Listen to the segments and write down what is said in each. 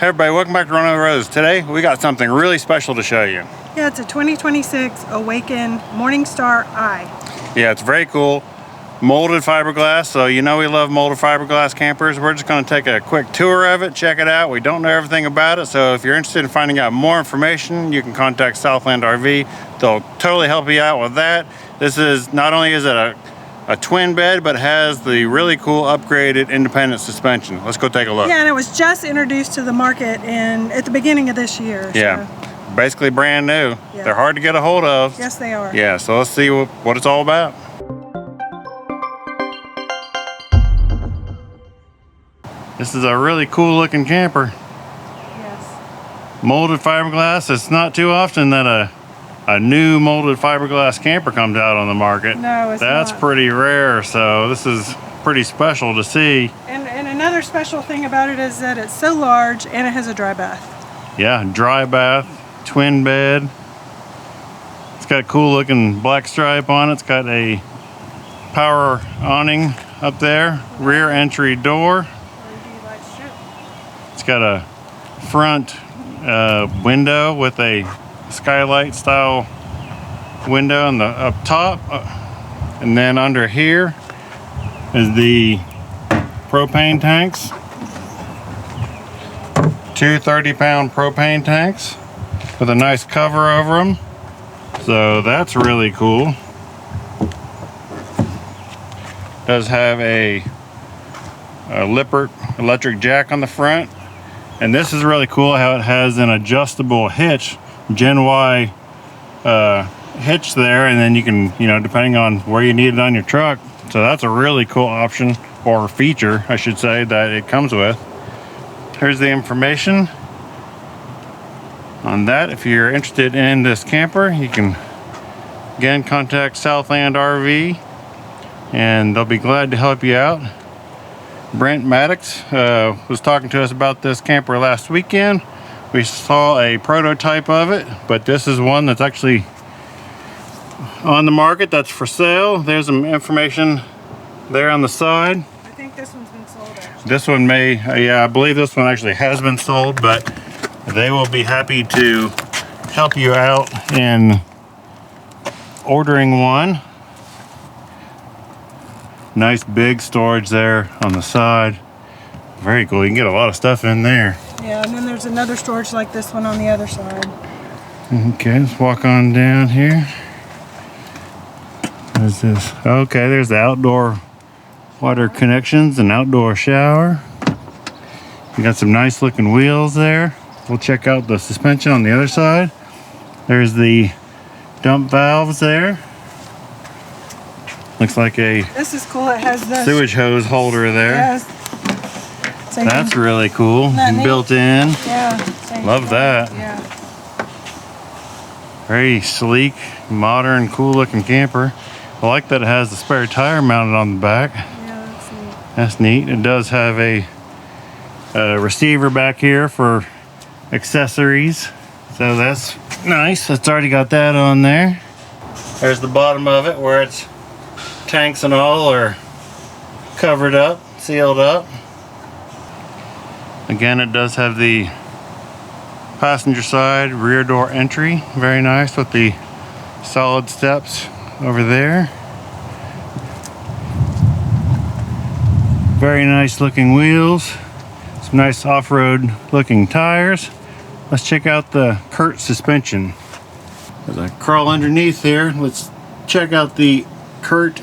Hey everybody, welcome back to Runaway. Today we got something really special to show you. Yeah, it's a 2026 Awaken Morning Star I. Yeah, it's very cool. Molded fiberglass, so you know we love molded fiberglass campers. We're just going to take a quick tour of it, check it out. We don't know everything about it, so if you're interested in finding out more information, you can contact Southland RV. They'll totally help you out with that. This is, not only is it a twin bed, but has the really cool upgraded independent suspension. Let's go take a look. Yeah, and it was just introduced to the market at the beginning of this year. Yeah, so. Basically brand new. Yeah. They're hard to get a hold of. Yes, they are. Yeah, so let's see what it's all about. This is a really cool looking camper. Yes. Molded fiberglass. It's not too often that a new molded fiberglass camper comes out on the market. No, it's not. That's pretty rare, so this is pretty special to see. And another special thing about it is that it's so large and it has a dry bath. Yeah, dry bath, twin bed. It's got a cool looking black stripe on it. It's got a power awning up there, rear entry door. It's got a front window with a skylight style window on the up top, and then under here is the propane tanks. Two 30-pound propane tanks with a nice cover over them, so that's really cool. Does have a Lippert electric jack on the front, and this is really cool how it has an adjustable hitch, Gen Y hitch there, and then you can, depending on where you need it on your truck. So that's a really cool option, or feature I should say, that it comes with. Here's the information on that. If you're interested in this camper, you can again contact Southland RV and they'll be glad to help you out. Brent Maddox was talking to us about this camper last weekend. We saw a prototype of it, but this is one that's actually on the market, that's for sale. There's some information there on the side. I think this one's been sold actually. This one may, yeah, I believe this one actually has been sold, but they will be happy to help you out in ordering one. Nice big storage there on the side. Very cool. You can get a lot of stuff in there. Yeah, and then there's another storage like this one on the other side. Okay, let's walk on down here. What is this? Okay, there's the outdoor water connections and outdoor shower. You got some nice looking wheels there. We'll check out the suspension on the other side. There's the dump valves there. Looks like a this is cool. It has the sewage hose holder there. Yes. So that's really cool. And built in. Yeah. Love that. Yeah. Very sleek, modern, cool looking camper. I like that it has the spare tire mounted on the back. Yeah, that's neat. That's neat. It does have a receiver back here for accessories. So that's nice. It's already got that on there. There's the bottom of it where it's tanks and all are covered up, sealed up. Again, it does have the passenger side rear door entry. Very nice with the solid steps over there. Very nice looking wheels. Some nice off-road looking tires. Let's check out the Curt suspension. As I crawl underneath here, let's check out the Curt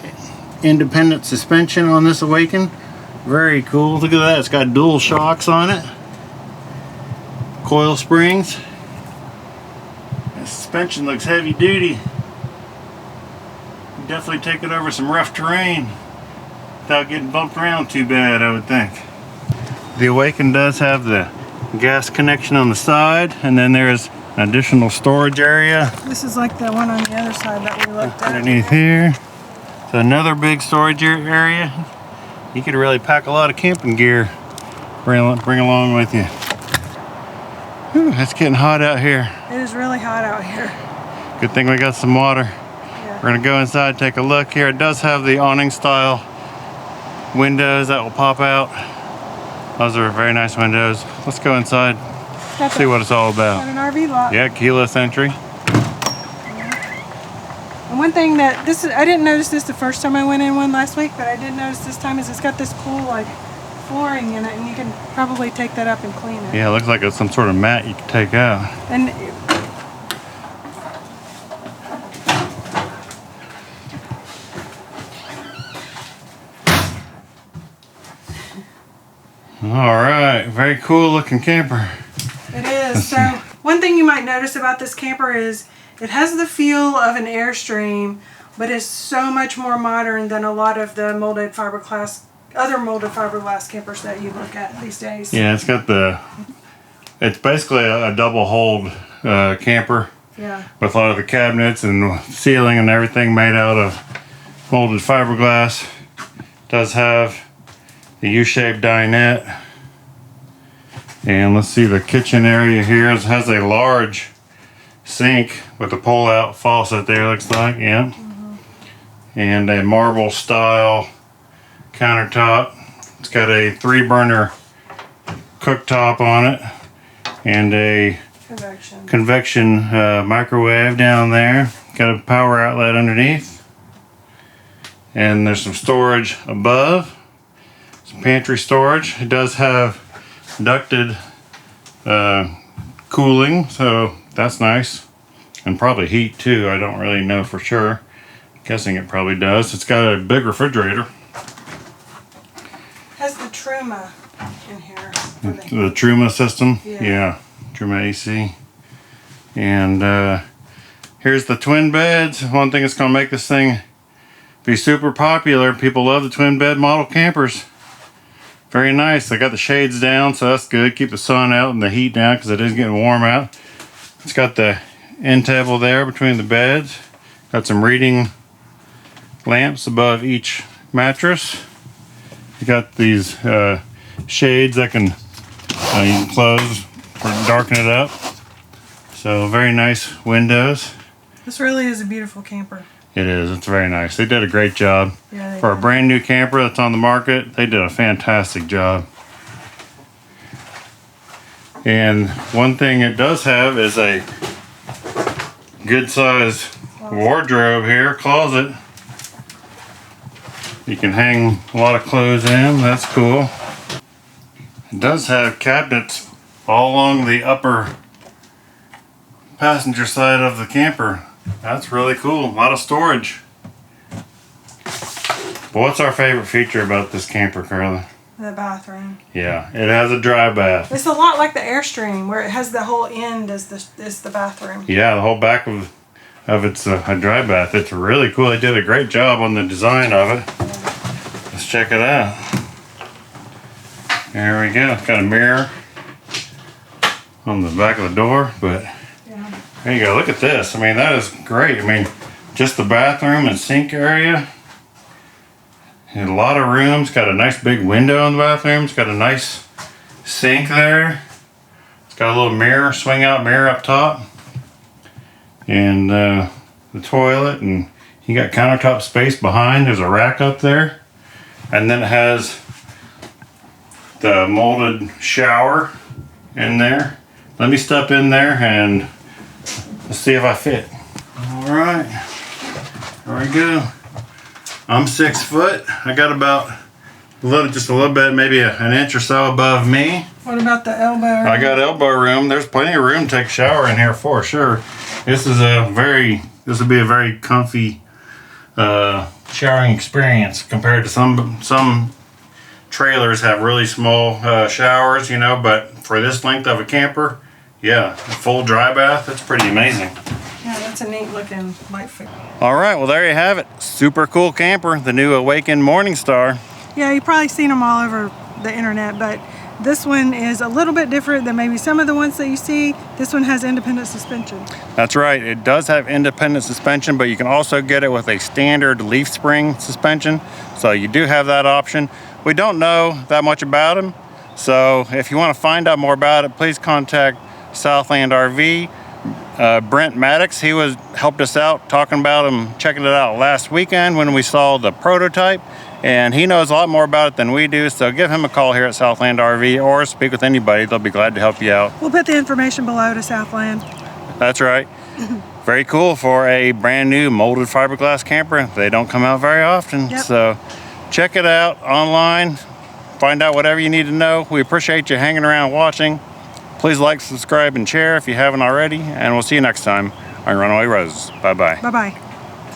independent suspension on this Awaken. Very cool. Look at that. It's got dual shocks on it. Coil springs. The suspension looks heavy duty. Definitely take it over some rough terrain without getting bumped around too bad, I would think. The Awaken does have the gas connection on the side, and then there's an additional storage area. This is like the one on the other side that we looked at. Underneath here. So another big storage area. You could really pack a lot of camping gear, bring along with you. Whew, it's getting hot out here. It is really hot out here. Good thing we got some water. Yeah. We're gonna go inside, take a look here. It does have the awning style windows that will pop out. Those are very nice windows. Let's go inside, see what it's all Got about. an RV lot. Yeah, keyless entry. And one thing that I didn't notice this the first time I went in one last week, but I did notice this time is it's got this cool like flooring in it, and you can probably take that up and clean it. Yeah, it looks like it's some sort of mat you can take out. And All right, very cool looking camper. it is. So one thing you might notice about this camper is it has the feel of an Airstream, but it's so much more modern than a lot of the other molded fiberglass campers that you look at these days. Yeah, it's basically a double hold camper. Yeah. With a lot of the cabinets and ceiling and everything made out of molded fiberglass. It does have the U-shaped dinette. And let's see, the kitchen area here has a large sink with a pull-out faucet there, looks like, yeah. And a marble style countertop. It's got a 3-burner cooktop on it and a convection microwave down there. Got a power outlet underneath. And there's some storage above. Some pantry storage. It does have ducted cooling, so that's nice. And probably heat too, I don't really know for sure. Guessing it probably does. It's got a big refrigerator. Has the Truma in here. The Truma system? Yeah. Truma AC. And here's the twin beds. One thing that's going to make this thing be super popular. People love the twin bed model campers. Very nice. They got the shades down, so that's good. Keep the sun out and the heat down because it is getting warm out. It's got the end table there between the beds. Got some reading lamps above each mattress. You got these shades that can you can close or darken it up. So very nice windows. This really is a beautiful camper. It is. It's very nice. They did a great job. Yeah, For a brand new camper that's on the market, they did a fantastic job. And one thing it does have is a good size wardrobe here, closet. You can hang a lot of clothes in. That's cool. It does have cabinets all along the upper passenger side of the camper. That's really cool. A lot of storage. But what's our favorite feature about this camper, Carla? The bathroom. Yeah, it has a dry bath. It's a lot like the Airstream, where it has the whole end as the bathroom. Yeah, the whole back of it's a dry bath. It's really cool. They did a great job on the design of it. Let's check it out. There we go. It's got a mirror on the back of the door, but there you go. Look at this. I mean, that is great. I mean, just the bathroom and sink area. And a lot of room. It's got a nice big window in the bathroom. It's got a nice sink there. It's got a little mirror, swing out mirror up top. And the toilet, and you got countertop space behind. There's a rack up there. And then it has the molded shower in there. Let me step in there and let's see if I fit. All right, there we go. I'm 6 foot. I got about just a little bit, maybe an inch or so above me. What about the elbow room? I got elbow room. There's plenty of room to take a shower in here for sure. This will be a very comfy showering experience compared to some trailers have really small showers, you know, but for this length of a camper, yeah, a full dry bath, that's pretty amazing. Yeah, that's a neat looking light fixture. All right, well there you have it. Super cool camper, the new Awaken Morning Star. Yeah, you've probably seen them all over the internet, but this one is a little bit different than maybe some of the ones that you see. This one has independent suspension. That's right, it does have independent suspension, but you can also get it with a standard leaf spring suspension. So you do have that option. We don't know that much about them, so if you want to find out more about it, please contact Southland RV. Brent Maddox, he helped us out talking about him, checking it out last weekend when we saw the prototype, and he knows a lot more about it than we do, so give him a call here at Southland RV or speak with anybody. They'll be glad to help you out. We'll put the information below to Southland. That's right. Very cool for a brand new molded fiberglass camper. They don't come out very often. Yep. So check it out online. Find out whatever you need to know. We appreciate you hanging around watching. Please like, subscribe, and share if you haven't already. And we'll see you next time on Runaway Roses. Bye-bye. Bye-bye.